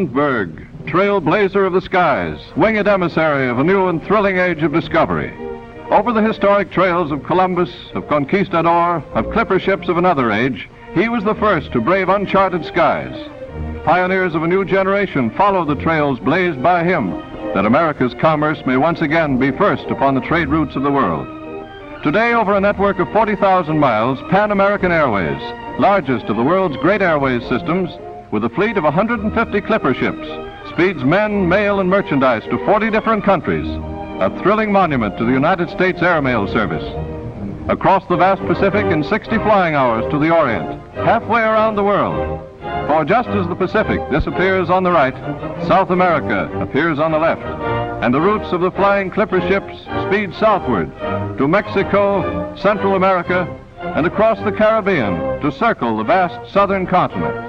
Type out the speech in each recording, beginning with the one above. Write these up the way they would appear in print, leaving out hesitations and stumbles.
Lindbergh, trailblazer of the skies, winged emissary of a new and thrilling age of discovery. Over the historic trails of Columbus, of conquistador, of clipper ships of another age, he was the first to brave uncharted skies. Pioneers of a new generation follow the trails blazed by him, that America's commerce may once again be first upon the trade routes of the world. Today, over a network of 40,000 miles, Pan American Airways, largest of the world's great airways systems, with a fleet of 150 clipper ships, speeds men, mail, and merchandise to 40 different countries, a thrilling monument to the United States Airmail Service. Across the vast Pacific in 60 flying hours to the Orient, halfway around the world. For just as the Pacific disappears on the right, South America appears on the left, and the routes of the flying clipper ships speed southward to Mexico, Central America, and across the Caribbean to circle the vast southern continent.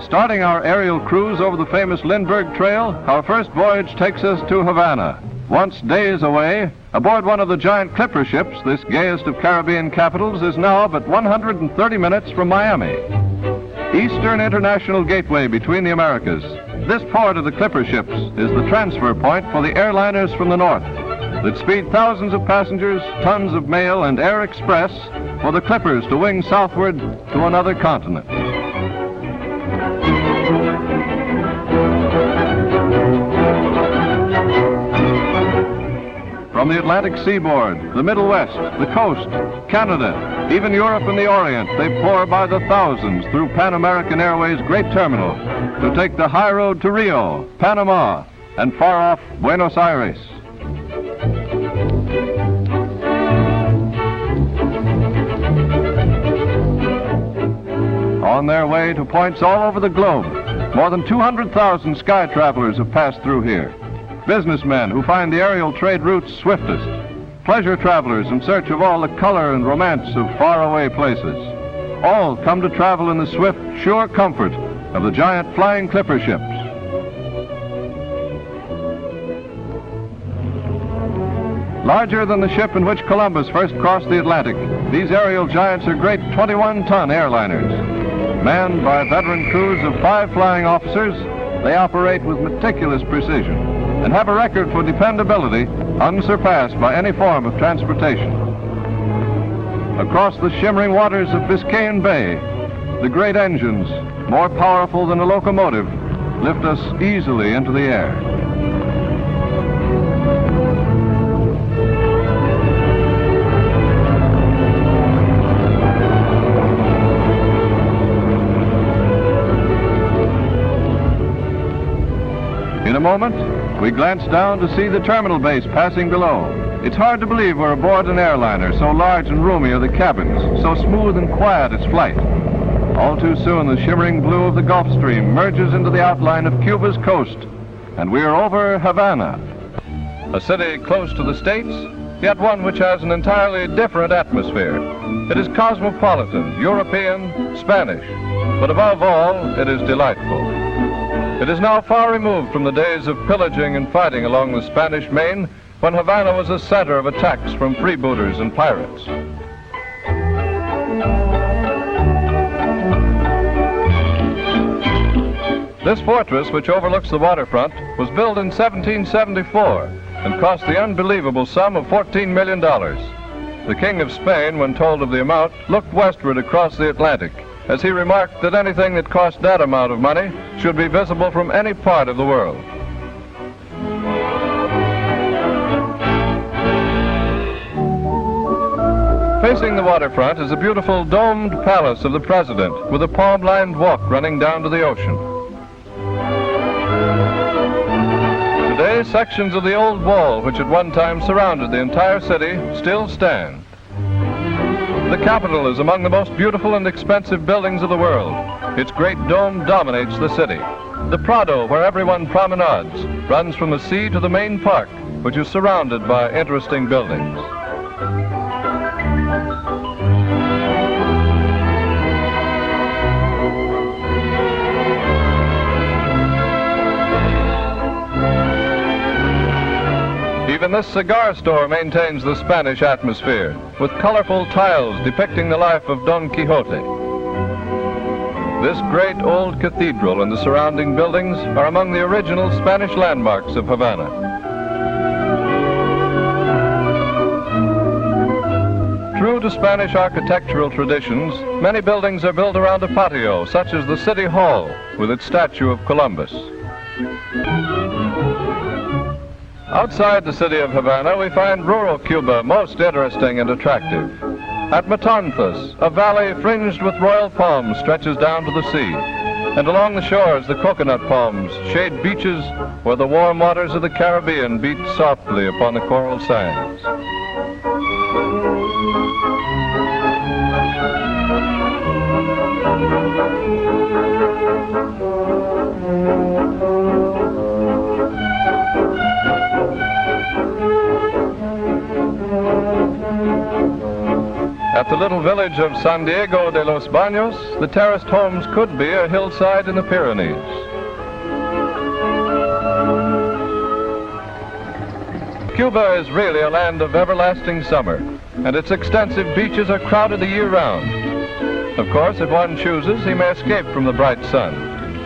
Starting our aerial cruise over the famous Lindbergh Trail, our first voyage takes us to Havana. Once days away, aboard one of the giant clipper ships, this gayest of Caribbean capitals is now but 130 minutes from Miami. Eastern International Gateway between the Americas, this port of the clipper ships is the transfer point for the airliners from the north that speed thousands of passengers, tons of mail, and air express for the clippers to wing southward to another continent. From the Atlantic seaboard, the Middle West, the coast, Canada, even Europe and the Orient, they pour by the thousands through Pan American Airways' great terminal to take the high road to Rio, Panama, and far-off Buenos Aires. On their way to points all over the globe, more than 200,000 sky travelers have passed through here. Businessmen who find the aerial trade routes swiftest. Pleasure travelers in search of all the color and romance of faraway places. All come to travel in the swift, sure comfort of the giant flying clipper ships. Larger than the ship in which Columbus first crossed the Atlantic, these aerial giants are great 21-ton airliners. Manned by veteran crews of 5 flying officers, they operate with meticulous precision and have a record for dependability unsurpassed by any form of transportation. Across the shimmering waters of Biscayne Bay, the great engines, more powerful than a locomotive, lift us easily into the air. In a moment, we glance down to see the terminal base passing below. It's hard to believe we're aboard an airliner, so large and roomy are the cabins, so smooth and quiet its flight. All too soon, the shimmering blue of the Gulf Stream merges into the outline of Cuba's coast, and we're over Havana. A city close to the States, yet one which has an entirely different atmosphere. It is cosmopolitan, European, Spanish, but above all, it is delightful. It is now far removed from the days of pillaging and fighting along the Spanish Main, when Havana was a center of attacks from freebooters and pirates. This fortress, which overlooks the waterfront, was built in 1774 and cost the unbelievable sum of $14 million. The King of Spain, when told of the amount, looked westward across the Atlantic, as he remarked that anything that cost that amount of money should be visible from any part of the world. Facing the waterfront is a beautiful domed palace of the President, with a palm-lined walk running down to the ocean. Today, sections of the old wall, which at one time surrounded the entire city, still stand. The Capitol is among the most beautiful and expensive buildings of the world. Its great dome dominates the city. The Prado, where everyone promenades, runs from the sea to the main park, which is surrounded by interesting buildings. Even this cigar store maintains the Spanish atmosphere, with colorful tiles depicting the life of Don Quixote. This great old cathedral and the surrounding buildings are among the original Spanish landmarks of Havana. True to Spanish architectural traditions, many buildings are built around a patio, such as the City Hall, with its statue of Columbus. Outside the city of Havana, we find rural Cuba most interesting and attractive. At Matanzas, a valley fringed with royal palms stretches down to the sea, and along the shores the coconut palms shade beaches where the warm waters of the Caribbean beat softly upon the coral sands. At the little village of San Diego de los Baños, the terraced homes could be a hillside in the Pyrenees. Cuba is really a land of everlasting summer, and its extensive beaches are crowded the year round. Of course, if one chooses, he may escape from the bright sun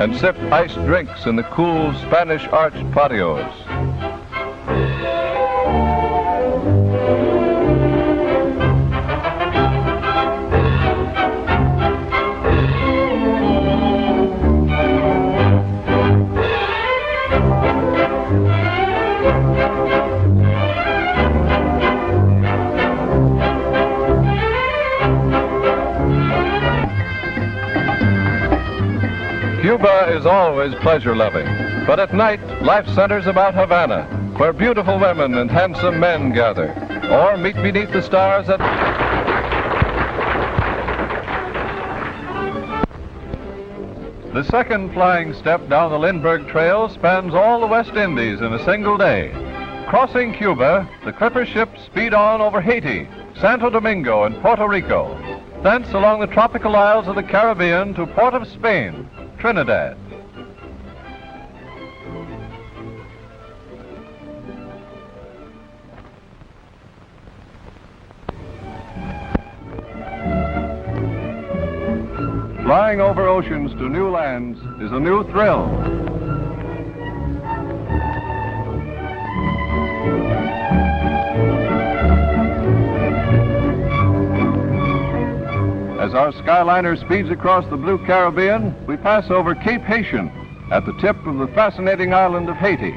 and sip iced drinks in the cool Spanish-arched patios. Cuba is always pleasure-loving, but at night, life centers about Havana, where beautiful women and handsome men gather, or meet beneath the stars at... The second flying step down the Lindbergh Trail spans all the West Indies in a single day. Crossing Cuba, the clipper ships speed on over Haiti, Santo Domingo, and Puerto Rico, thence along the tropical isles of the Caribbean to Port of Spain, Trinidad. Flying over oceans to new lands is a new thrill. As our Skyliner speeds across the blue Caribbean, we pass over Cape Haitian at the tip of the fascinating island of Haiti.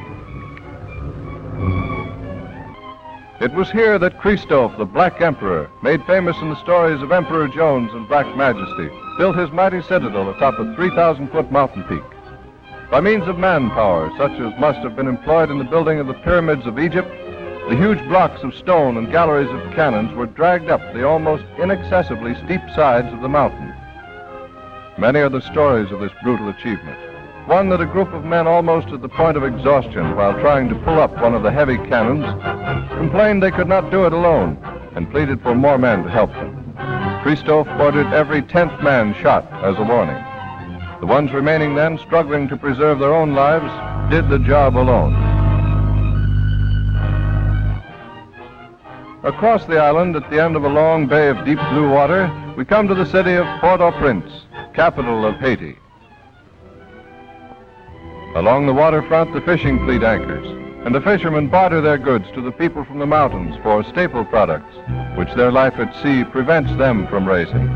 It was here that Christophe, the Black Emperor, made famous in the stories of Emperor Jones and Black Majesty, built his mighty citadel atop a 3,000-foot mountain peak. By means of manpower, such as must have been employed in the building of the pyramids of Egypt, the huge blocks of stone and galleries of cannons were dragged up the almost inaccessibly steep sides of the mountain. Many are the stories of this brutal achievement. One that a group of men almost at the point of exhaustion while trying to pull up one of the heavy cannons complained they could not do it alone and pleaded for more men to help them. Christophe ordered every 10th man shot as a warning. The ones remaining then, struggling to preserve their own lives, did the job alone. Across the island, at the end of a long bay of deep blue water, we come to the city of Port-au-Prince, capital of Haiti. Along the waterfront, the fishing fleet anchors, and the fishermen barter their goods to the people from the mountains for staple products, which their life at sea prevents them from raising.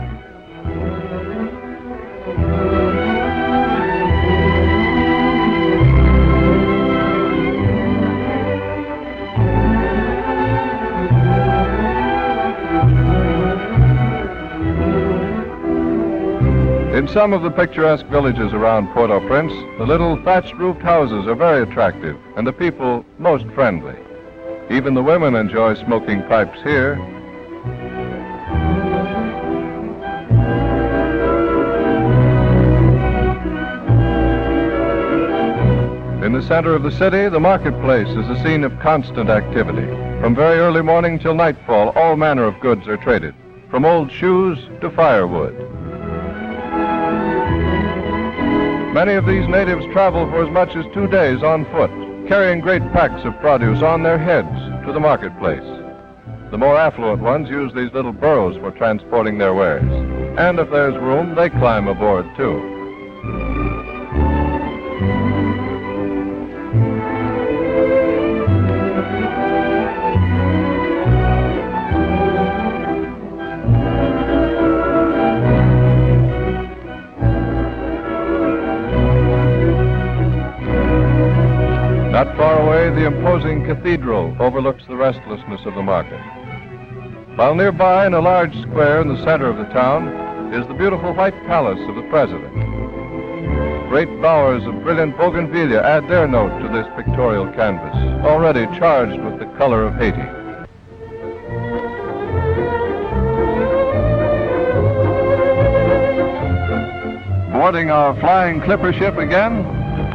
In some of the picturesque villages around Port-au-Prince, the little thatched-roofed houses are very attractive and the people most friendly. Even the women enjoy smoking pipes here. In the center of the city, the marketplace is a scene of constant activity. From very early morning till nightfall, all manner of goods are traded, from old shoes to firewood. Many of these natives travel for as much as 2 days on foot, carrying great packs of produce on their heads, to the marketplace. The more affluent ones use these little burros for transporting their wares. And if there's room, they climb aboard, too. Not far away, the imposing cathedral overlooks the restlessness of the market. While nearby, in a large square in the center of the town, is the beautiful white palace of the president. Great bowers of brilliant bougainvillea add their note to this pictorial canvas, already charged with the color of Haiti. Boarding our flying clipper ship again,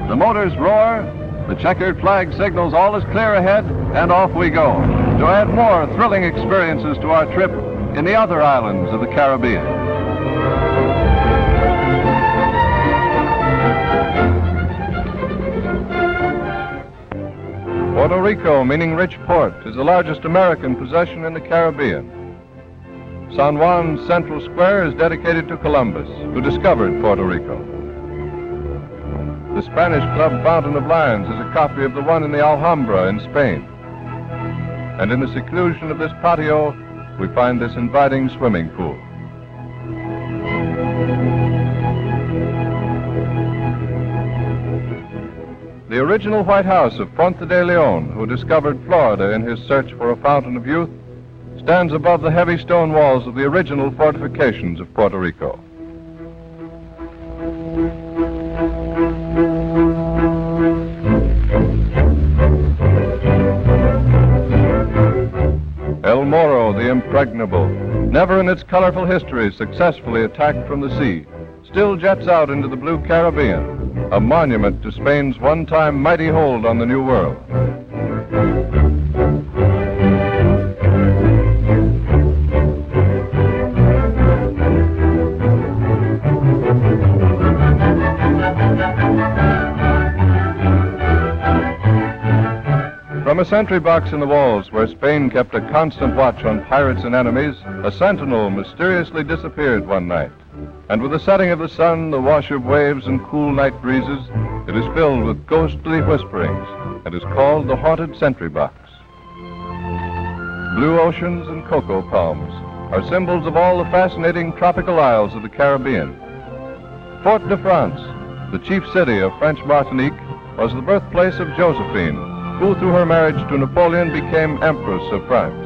the motors roar, the checkered flag signals all is clear ahead, and off we go to add more thrilling experiences to our trip in the other islands of the Caribbean. Puerto Rico, meaning rich port, is the largest American possession in the Caribbean. San Juan's central square is dedicated to Columbus, who discovered Puerto Rico. The Spanish Club Fountain of Lions is a copy of the one in the Alhambra in Spain. And in the seclusion of this patio, we find this inviting swimming pool. The original White House of Ponce de Leon, who discovered Florida in his search for a fountain of youth, stands above the heavy stone walls of the original fortifications of Puerto Rico. El Morro, the impregnable, never in its colorful history successfully attacked from the sea, still jets out into the blue Caribbean, a monument to Spain's one-time mighty hold on the New World. From a sentry box in the walls where Spain kept a constant watch on pirates and enemies, a sentinel mysteriously disappeared one night. And with the setting of the sun, the wash of waves, and cool night breezes, it is filled with ghostly whisperings and is called the Haunted Sentry Box. Blue oceans and cocoa palms are symbols of all the fascinating tropical isles of the Caribbean. Fort de France, the chief city of French Martinique, was the birthplace of Josephine, who through her marriage to Napoleon became Empress of France.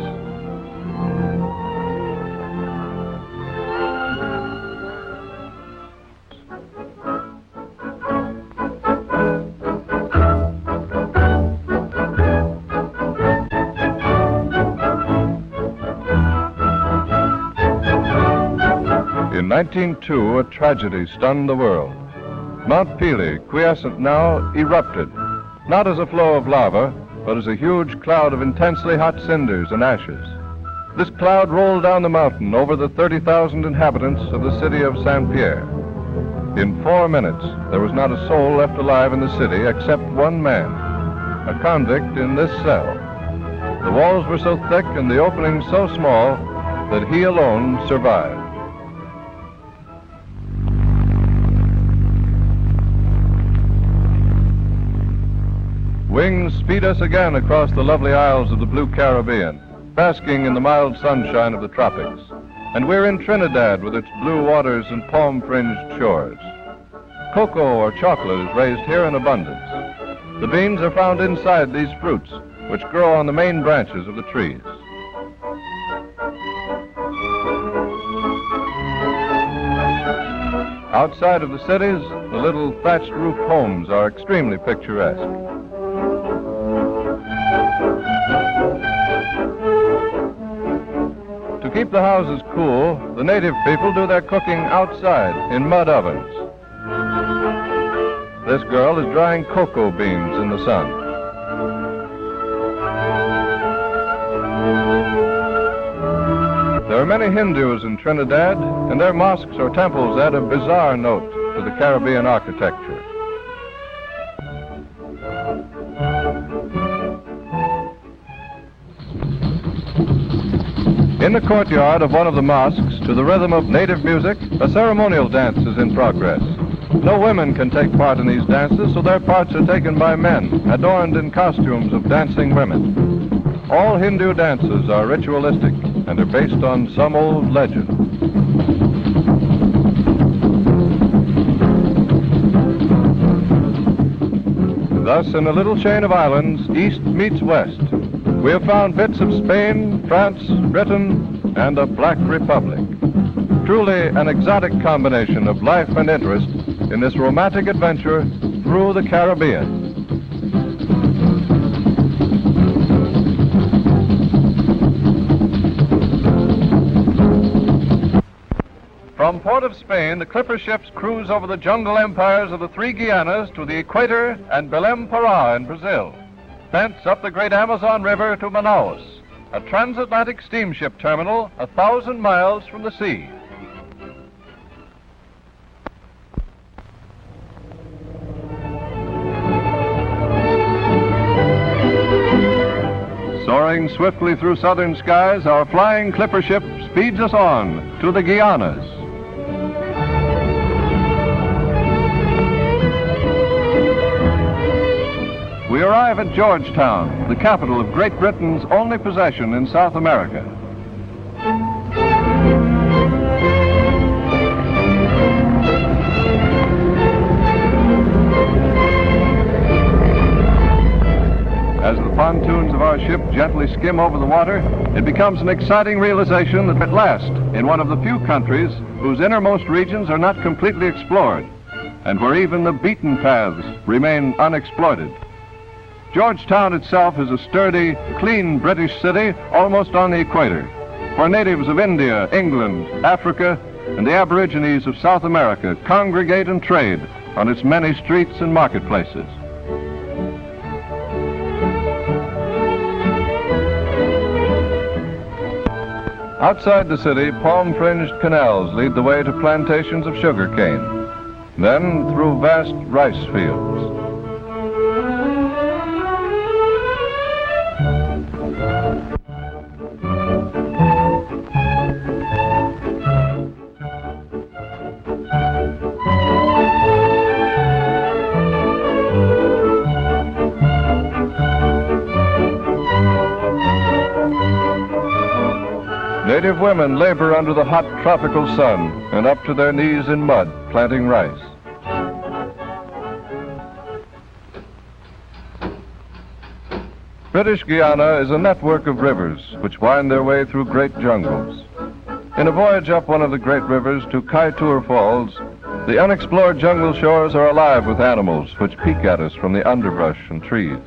In 1902, a tragedy stunned the world. Mount Pelee, quiescent now, erupted, not as a flow of lava, but as a huge cloud of intensely hot cinders and ashes. This cloud rolled down the mountain over the 30,000 inhabitants of the city of Saint Pierre. In 4 minutes, there was not a soul left alive in the city except one man, a convict in this cell. The walls were so thick and the openings so small that he alone survived. Wings speed us again across the lovely isles of the blue Caribbean, basking in the mild sunshine of the tropics. And we're in Trinidad with its blue waters and palm-fringed shores. Cocoa or chocolate is raised here in abundance. The beans are found inside these fruits, which grow on the main branches of the trees. Outside of the cities, the little thatched roof homes are extremely picturesque. To keep the houses cool, the native people do their cooking outside in mud ovens. This girl is drying cocoa beans in the sun. There are many Hindus in Trinidad, and their mosques or temples add a bizarre note to the Caribbean architecture. In the courtyard of one of the mosques, to the rhythm of native music, a ceremonial dance is in progress. No women can take part in these dances, so their parts are taken by men, adorned in costumes of dancing women. All Hindu dances are ritualistic and are based on some old legend. Thus, in a little chain of islands, east meets west. We have found bits of Spain, France, Britain, and a Black Republic. Truly an exotic combination of life and interest in this romantic adventure through the Caribbean. From Port of Spain, the clipper ships cruise over the jungle empires of the three Guianas to the equator and Belém Pará in Brazil. Thence up the great Amazon River to Manaus, a transatlantic steamship terminal 1,000 miles from the sea. Soaring swiftly through southern skies, our flying clipper ship speeds us on to the Guianas. We arrive at Georgetown, the capital of Great Britain's only possession in South America. As the pontoons of our ship gently skim over the water, it becomes an exciting realization that at last, in one of the few countries whose innermost regions are not completely explored, and where even the beaten paths remain unexploited. Georgetown itself is a sturdy, clean British city almost on the equator, where natives of India, England, Africa, and the Aborigines of South America congregate and trade on its many streets and marketplaces. Outside the city, palm-fringed canals lead the way to plantations of sugarcane, then through vast rice fields. Native women labor under the hot tropical sun and up to their knees in mud, planting rice. British Guiana is a network of rivers which wind their way through great jungles. In a voyage up one of the great rivers to Kaitour Falls, the unexplored jungle shores are alive with animals which peek at us from the underbrush and trees.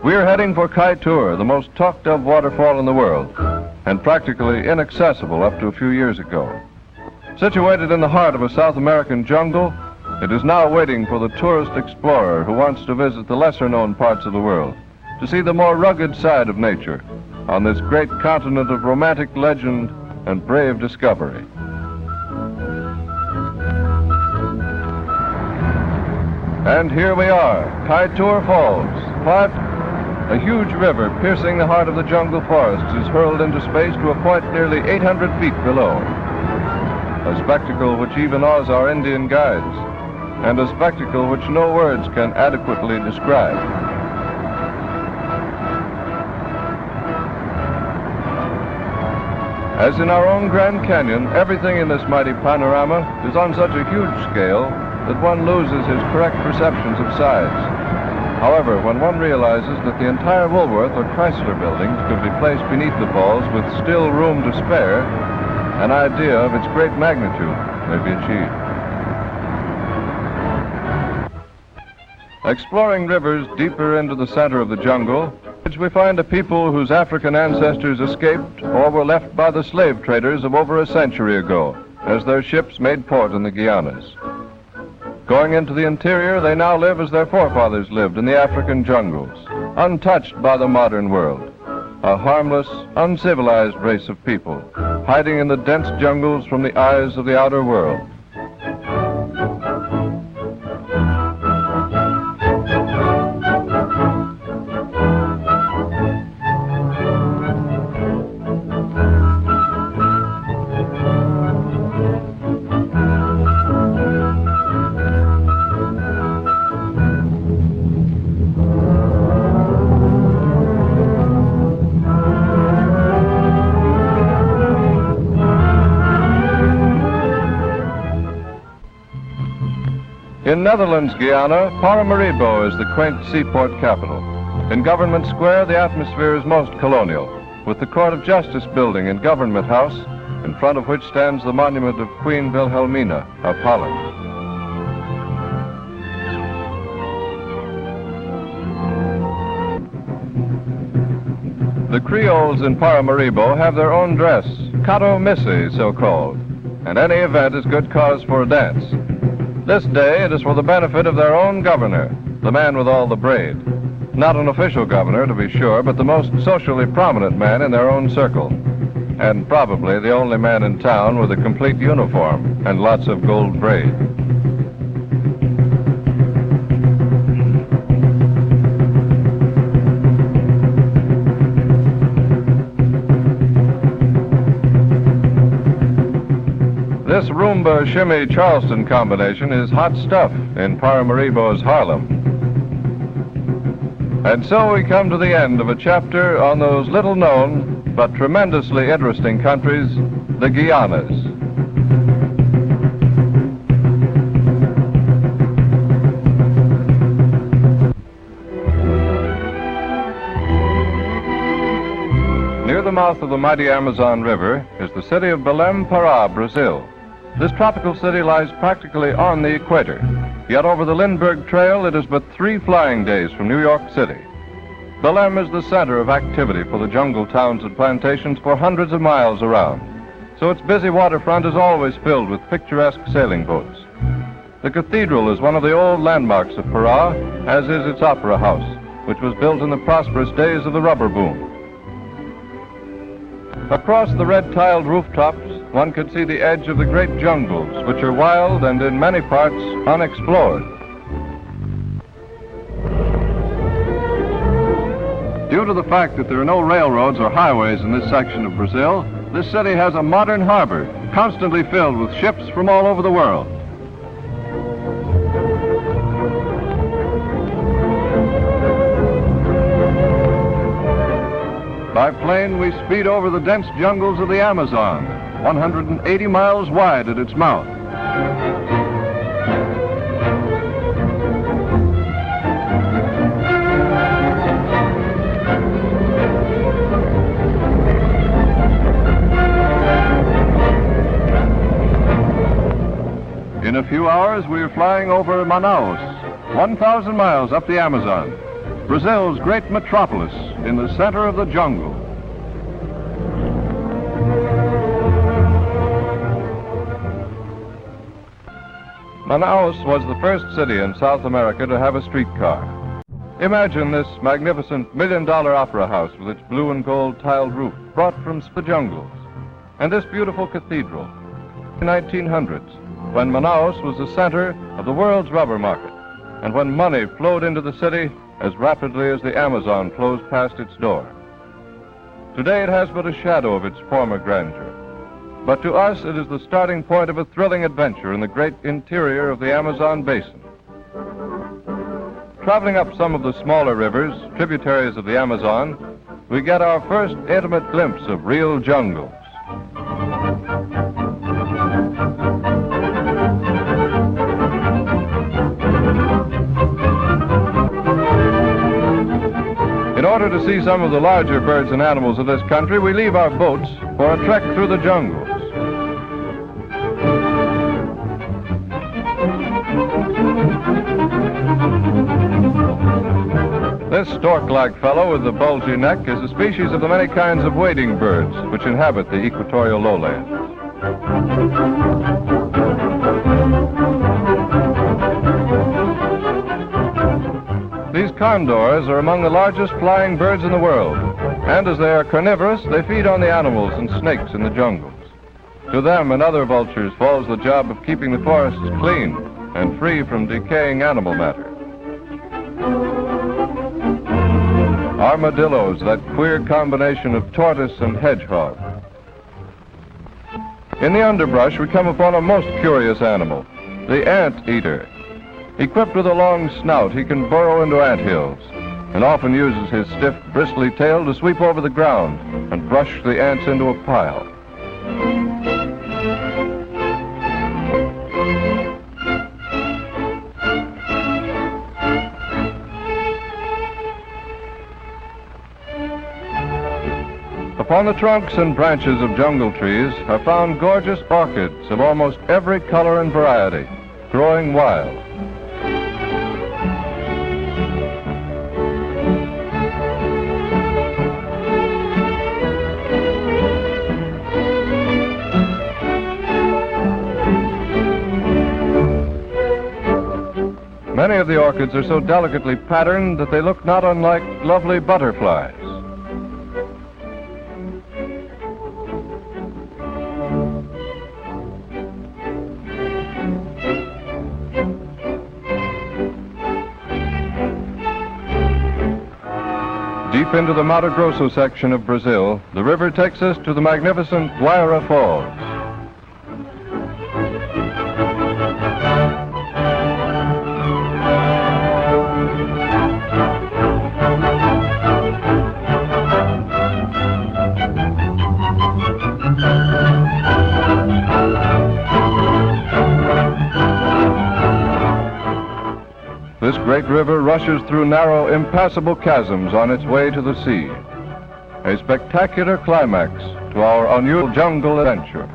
We're heading for Kaitour, the most talked of waterfall in the world, and practically inaccessible up to a few years ago. Situated in the heart of a South American jungle, it is now waiting for the tourist explorer who wants to visit the lesser-known parts of the world, to see the more rugged side of nature on this great continent of romantic legend and brave discovery. And here we are, Kaitour Falls. A huge river piercing the heart of the jungle forests is hurled into space to a point nearly 800 feet below. A spectacle which even awes our Indian guides, and a spectacle which no words can adequately describe. As in our own Grand Canyon, everything in this mighty panorama is on such a huge scale that one loses his correct perceptions of size. However, when one realizes that the entire Woolworth or Chrysler buildings could be placed beneath the falls with still room to spare, an idea of its great magnitude may be achieved. Exploring rivers deeper into the center of the jungle, we find a people whose African ancestors escaped or were left by the slave traders of over a century ago, as their ships made port in the Guianas. Going into the interior, they now live as their forefathers lived in the African jungles, untouched by the modern world. A harmless, uncivilized race of people, hiding in the dense jungles from the eyes of the outer world. In Netherlands, Guiana, Paramaribo is the quaint seaport capital. In Government Square, the atmosphere is most colonial, with the Court of Justice building and Government House, in front of which stands the monument of Queen Wilhelmina of Holland. The Creoles in Paramaribo have their own dress, cato misse, so-called, and any event is good cause for a dance. This day it is for the benefit of their own governor, the man with all the braid. Not an official governor, to be sure, but the most socially prominent man in their own circle, and probably the only man in town with a complete uniform and lots of gold braid. This rumba shimmy Charleston combination is hot stuff in Paramaribo's Harlem. And so we come to the end of a chapter on those little known but tremendously interesting countries, the Guianas. Near the mouth of the mighty Amazon River is the city of Belém, Pará, Brazil. This tropical city lies practically on the equator, yet over the Lindbergh Trail it is but 3 flying days from New York City. Belém is the center of activity for the jungle towns and plantations for hundreds of miles around, so its busy waterfront is always filled with picturesque sailing boats. The cathedral is one of the old landmarks of Pará, as is its opera house, which was built in the prosperous days of the rubber boom. Across the red-tiled rooftops, one could see the edge of the great jungles, which are wild and in many parts unexplored. Due to the fact that there are no railroads or highways in this section of Brazil, this city has a modern harbor, constantly filled with ships from all over the world. By plane, we speed over the dense jungles of the Amazon, 180 miles wide at its mouth. In a few hours, we are flying over Manaus, 1,000 miles up the Amazon, Brazil's great metropolis in the center of the jungle. Manaus was the first city in South America to have a streetcar. Imagine this magnificent million-dollar opera house with its blue and gold tiled roof brought from the jungles, and this beautiful cathedral in the 1900s, when Manaus was the center of the world's rubber market, and when money flowed into the city as rapidly as the Amazon flows past its door. Today it has but a shadow of its former grandeur, but to us it is the starting point of a thrilling adventure in the great interior of the Amazon basin. Traveling up some of the smaller rivers, tributaries of the Amazon, we get our first intimate glimpse of real jungles. In order to see some of the larger birds and animals of this country, we leave our boats for a trek through the jungles. This stork-like fellow with the bulgy neck is a species of the many kinds of wading birds which inhabit the equatorial lowlands. These condors are among the largest flying birds in the world, and as they are carnivorous, they feed on the animals and snakes in the jungles. To them and other vultures falls the job of keeping the forests clean and free from decaying animal matter. Armadillos, that queer combination of tortoise and hedgehog. In the underbrush, we come upon a most curious animal, the anteater. Equipped with a long snout, he can burrow into anthills and often uses his stiff, bristly tail to sweep over the ground and brush the ants into a pile. Upon the trunks and branches of jungle trees are found gorgeous orchids of almost every color and variety, growing wild. Many of the orchids are so delicately patterned that they look not unlike lovely butterflies. Deep into the Mato Grosso section of Brazil, the river takes us to the magnificent Guaira Falls. This great river rushes through narrow, impassable chasms on its way to the sea. A spectacular climax to our unusual jungle adventure.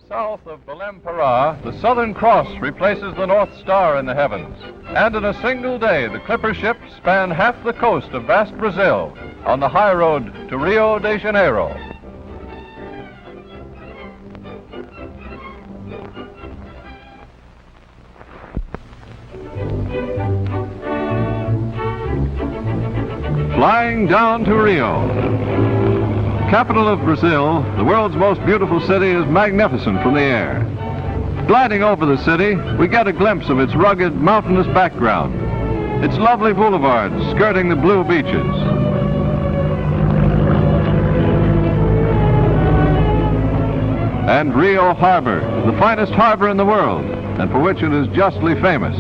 South of Belém Pará, the Southern Cross replaces the North Star in the heavens. And in a single day, the clipper ships span half the coast of vast Brazil on the high road to Rio de Janeiro. Flying down to Rio. Capital of Brazil, the world's most beautiful city is magnificent from the air. Gliding over the city, we get a glimpse of its rugged, mountainous background, its lovely boulevards skirting the blue beaches. And Rio Harbor, the finest harbor in the world, and for which it is justly famous.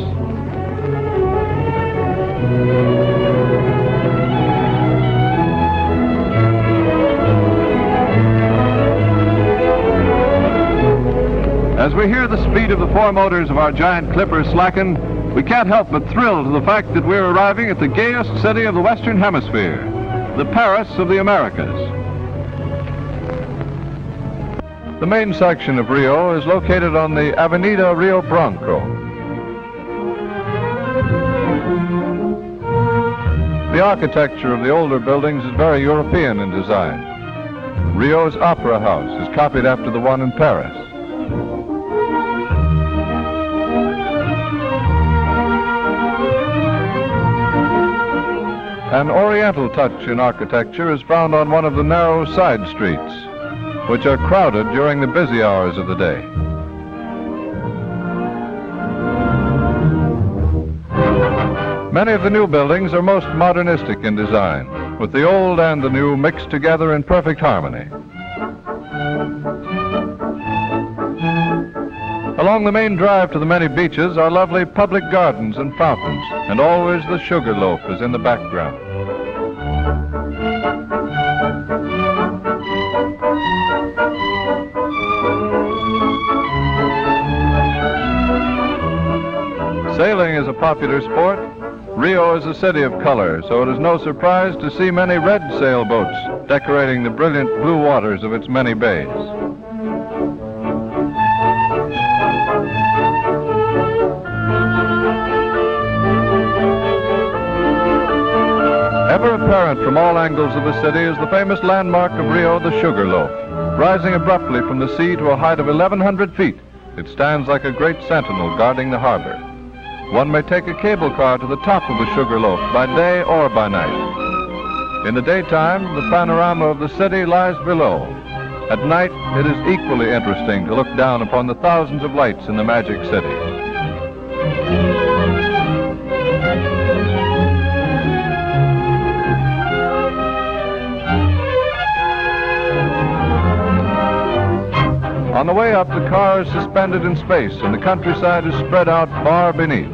As we hear the speed of the four motors of our giant clipper slacken, we can't help but thrill to the fact that we're arriving at the gayest city of the Western Hemisphere, the Paris of the Americas. The main section of Rio is located on the Avenida Rio Branco. The architecture of the older buildings is very European in design. Rio's Opera House is copied after the one in Paris. An oriental touch in architecture is found on one of the narrow side streets, which are crowded during the busy hours of the day. Many of the new buildings are most modernistic in design, with the old and the new mixed together in perfect harmony. Along the main drive to the many beaches are lovely public gardens and fountains, and always the sugar loaf is in the background. Sailing is a popular sport. Rio is a city of color, so it is no surprise to see many red sailboats decorating the brilliant blue waters of its many bays. Ever apparent from all angles of the city is the famous landmark of Rio, the Sugar Loaf. Rising abruptly from the sea to a height of 1,100 feet, it stands like a great sentinel guarding the harbor. One may take a cable car to the top of the Sugar Loaf by day or by night. In the daytime, the panorama of the city lies below. At night, it is equally interesting to look down upon the thousands of lights in the magic city. On the way up, the car is suspended in space, and the countryside is spread out far beneath.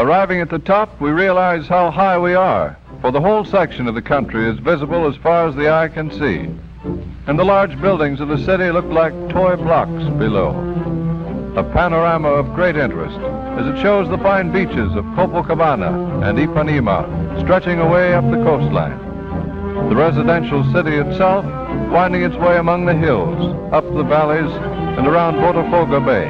Arriving at the top, we realize how high we are, for the whole section of the country is visible as far as the eye can see. And the large buildings of the city look like toy blocks below. A panorama of great interest, as it shows the fine beaches of Copacabana and Ipanema stretching away up the coastline. The residential city itself winding its way among the hills, up the valleys, and around Botafogo Bay.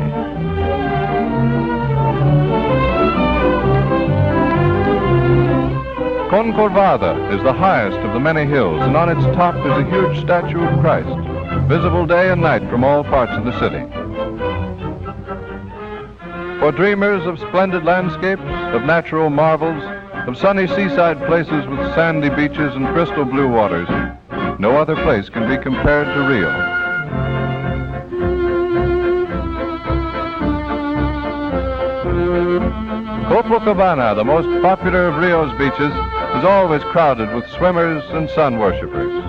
Concorvada is the highest of the many hills, and on its top is a huge statue of Christ, visible day and night from all parts of the city. For dreamers of splendid landscapes, of natural marvels, of sunny seaside places with sandy beaches and crystal blue waters, no other place can be compared to Rio. Copacabana, the most popular of Rio's beaches, is always crowded with swimmers and sun worshippers.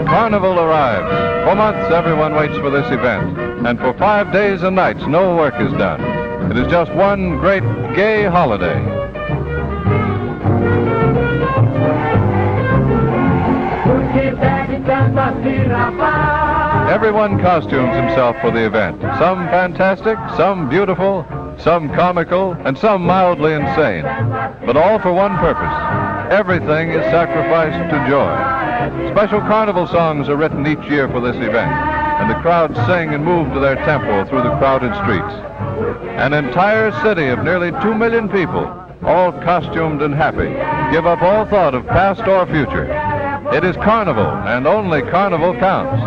Carnival arrives. For months, everyone waits for this event. And for 5 days and nights, no work is done. It is just one great gay holiday. Everyone costumes himself for the event. Some fantastic, some beautiful, some comical, and some mildly insane. But all for one purpose. Everything is sacrificed to joy. Special carnival songs are written each year for this event, and the crowds sing and move to their tempo through the crowded streets. An entire city of nearly 2 million people, all costumed and happy, give up all thought of past or future. It is Carnival, and only Carnival counts.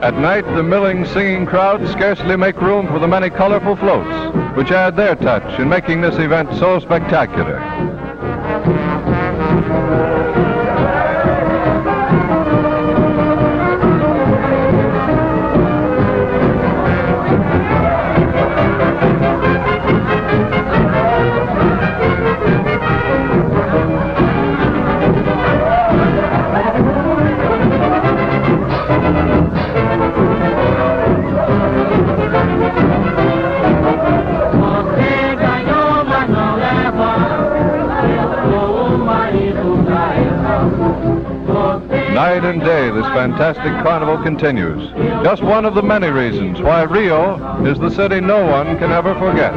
At night, the milling, singing crowds scarcely make room for the many colorful floats, which add their touch in making this event so spectacular. Night and day, this fantastic carnival continues. Just one of the many reasons why Rio is the city no one can ever forget.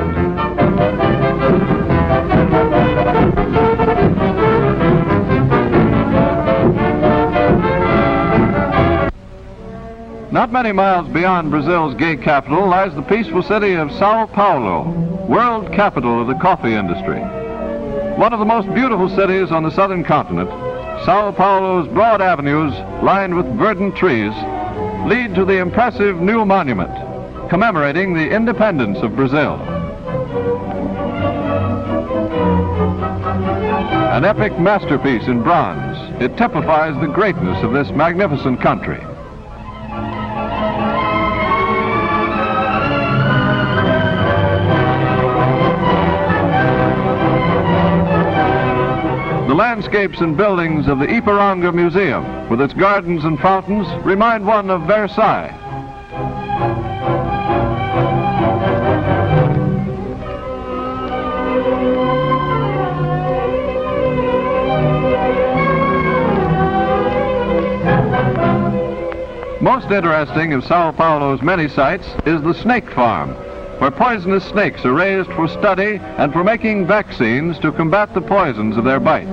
Not many miles beyond Brazil's gay capital lies the peaceful city of Sao Paulo, world capital of the coffee industry. One of the most beautiful cities on the southern continent, Sao Paulo's broad avenues, lined with verdant trees, lead to the impressive new monument commemorating the independence of Brazil. An epic masterpiece in bronze, it typifies the greatness of this magnificent country. The landscapes and buildings of the Ipiranga Museum, with its gardens and fountains, remind one of Versailles. Most interesting of Sao Paulo's many sights is the snake farm, where poisonous snakes are raised for study and for making vaccines to combat the poisons of their bites.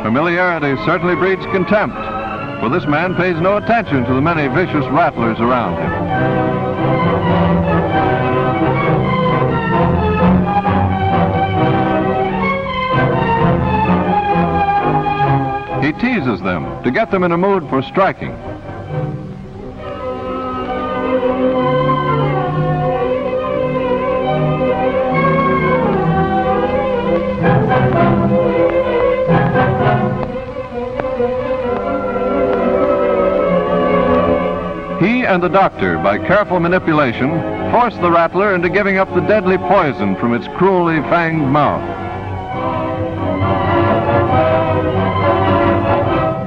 Familiarity certainly breeds contempt, for this man pays no attention to the many vicious rattlers around him. He teases them to get them in a mood for striking. He and the doctor, by careful manipulation, force the rattler into giving up the deadly poison from its cruelly fanged mouth.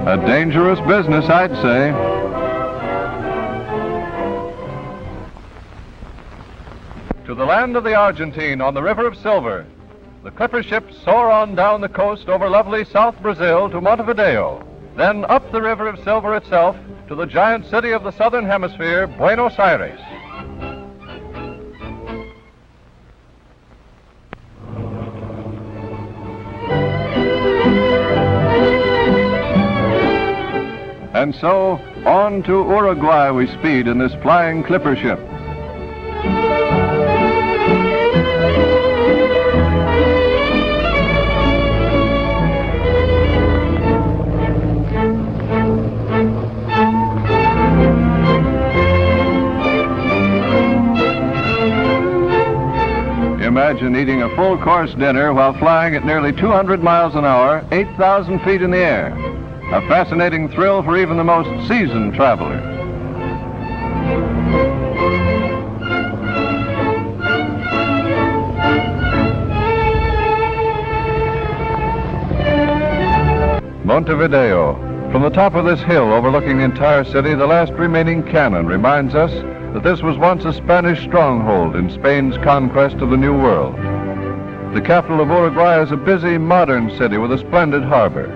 A dangerous business, I'd say. To the land of the Argentine on the River of Silver, the clipper ships soar on down the coast over lovely South Brazil to Montevideo, then up the River of Silver itself to the giant city of the southern hemisphere, Buenos Aires. And so, on to Uruguay we speed in this flying clipper ship. Imagine eating a full-course dinner while flying at nearly 200 miles an hour, 8,000 feet in the air. A fascinating thrill for even the most seasoned traveler. Montevideo. From the top of this hill overlooking the entire city, the last remaining cannon reminds us that this was once a Spanish stronghold in Spain's conquest of the New World. The capital of Uruguay is a busy, modern city with a splendid harbor.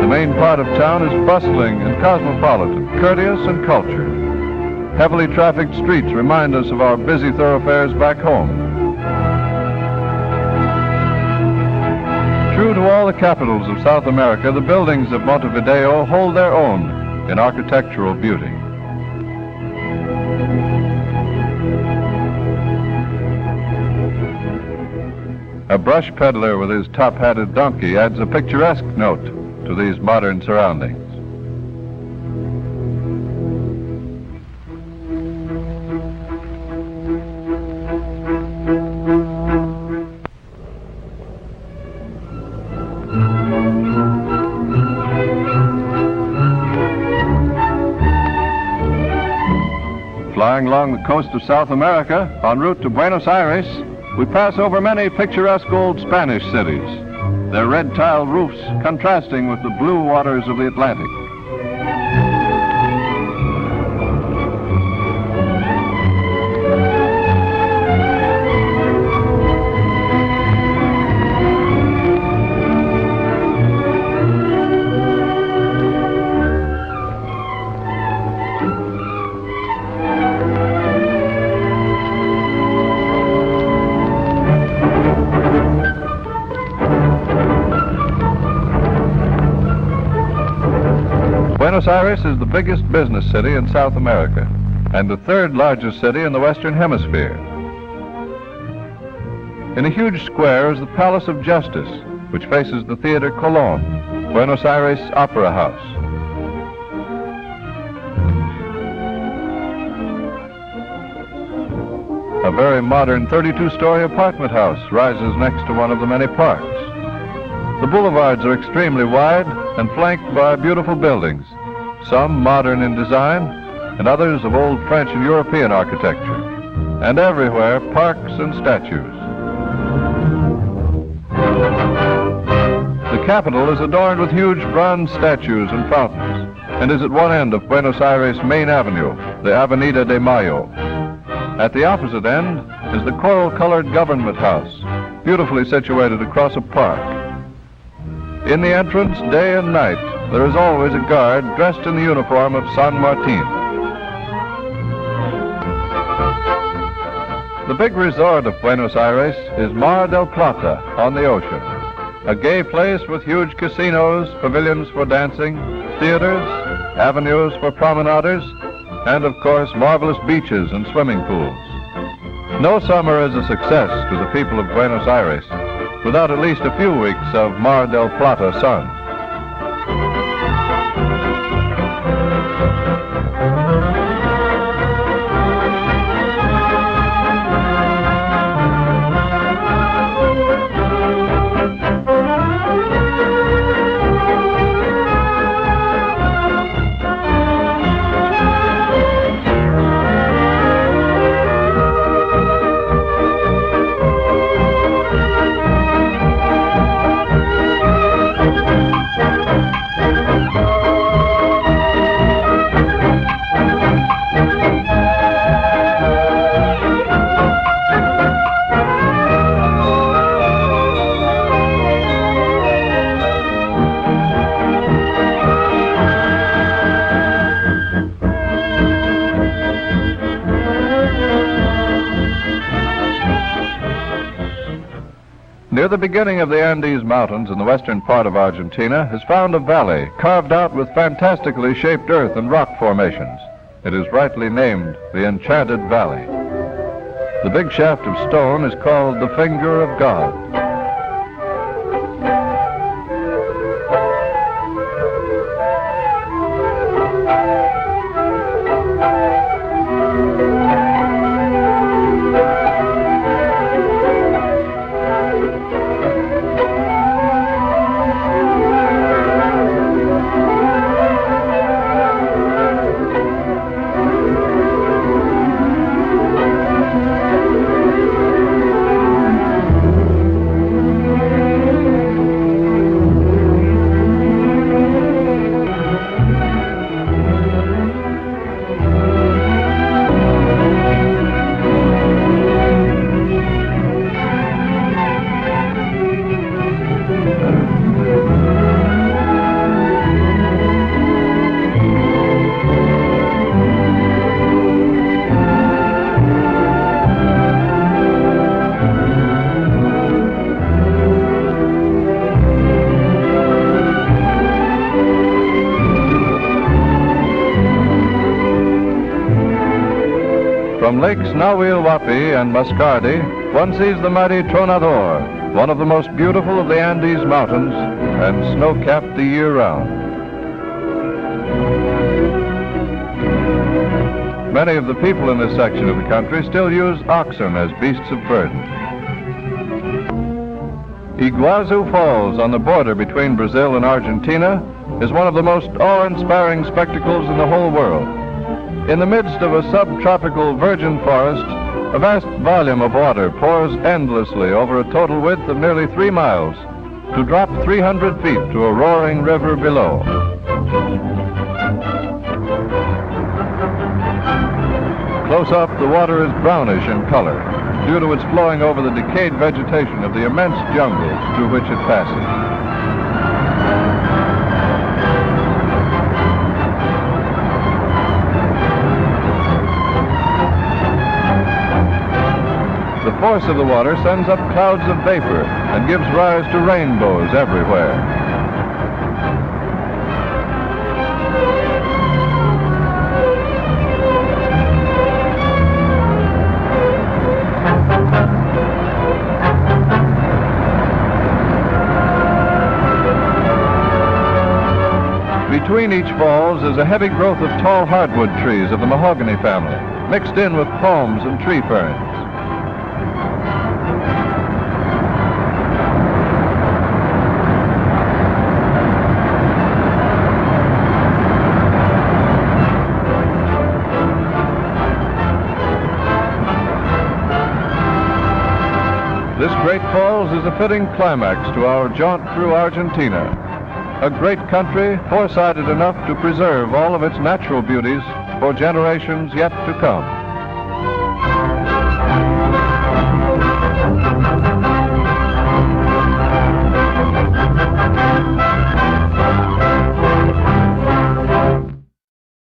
The main part of town is bustling and cosmopolitan, courteous and cultured. Heavily trafficked streets remind us of our busy thoroughfares back home. True to all the capitals of South America, the buildings of Montevideo hold their own in architectural beauty. A brush peddler with his top-hatted donkey adds a picturesque note to these modern surroundings. Flying along the coast of South America, en route to Buenos Aires, we pass over many picturesque old Spanish cities. their red tile roofs contrasting with the blue waters of the Atlantic. Buenos Aires is the biggest business city in South America and the third largest city in the Western Hemisphere. In a huge square is the Palace of Justice, which faces the Theater Colón, Buenos Aires Opera House. A very modern 32-story apartment house rises next to one of the many parks. The boulevards are extremely wide and flanked by beautiful buildings, some modern in design and others of old French and European architecture, and everywhere parks and statues. The capital is adorned with huge bronze statues and fountains and is at one end of Buenos Aires' main avenue, the Avenida de Mayo. At the opposite end is the coral-colored government house, beautifully situated across a park. In the entrance, day and night, there is always a guard dressed in the uniform of San Martin. The big resort of Buenos Aires is Mar del Plata on the ocean, a gay place with huge casinos, pavilions for dancing, theaters, avenues for promenaders, and of course marvelous beaches and swimming pools. No summer is a success to the people of Buenos Aires without at least a few weeks of Mar del Plata sun. Near the beginning of the Andes Mountains in the western part of Argentina is found a valley carved out with fantastically shaped earth and rock formations. It is rightly named the Enchanted Valley. The big shaft of stone is called the Finger of God. From Lakes Nahuel and Mascardi, one sees the mighty Tronador, one of the most beautiful of the Andes Mountains and snow-capped the year round. Many of the people in this section of the country still use oxen as beasts of burden. Iguazu Falls on the border between Brazil and Argentina is one of the most awe-inspiring spectacles in the whole world. In the midst of a subtropical virgin forest, a vast volume of water pours endlessly over a total width of nearly 3 miles, to drop 300 feet to a roaring river below. Close up, the water is brownish in color due to its flowing over the decayed vegetation of the immense jungles through which it passes. The force of the water sends up clouds of vapor and gives rise to rainbows everywhere. Between each falls is a heavy growth of tall hardwood trees of the mahogany family, mixed in with palms and tree ferns. This great falls is a fitting climax to our jaunt through Argentina, a great country foresighted enough to preserve all of its natural beauties for generations yet to come.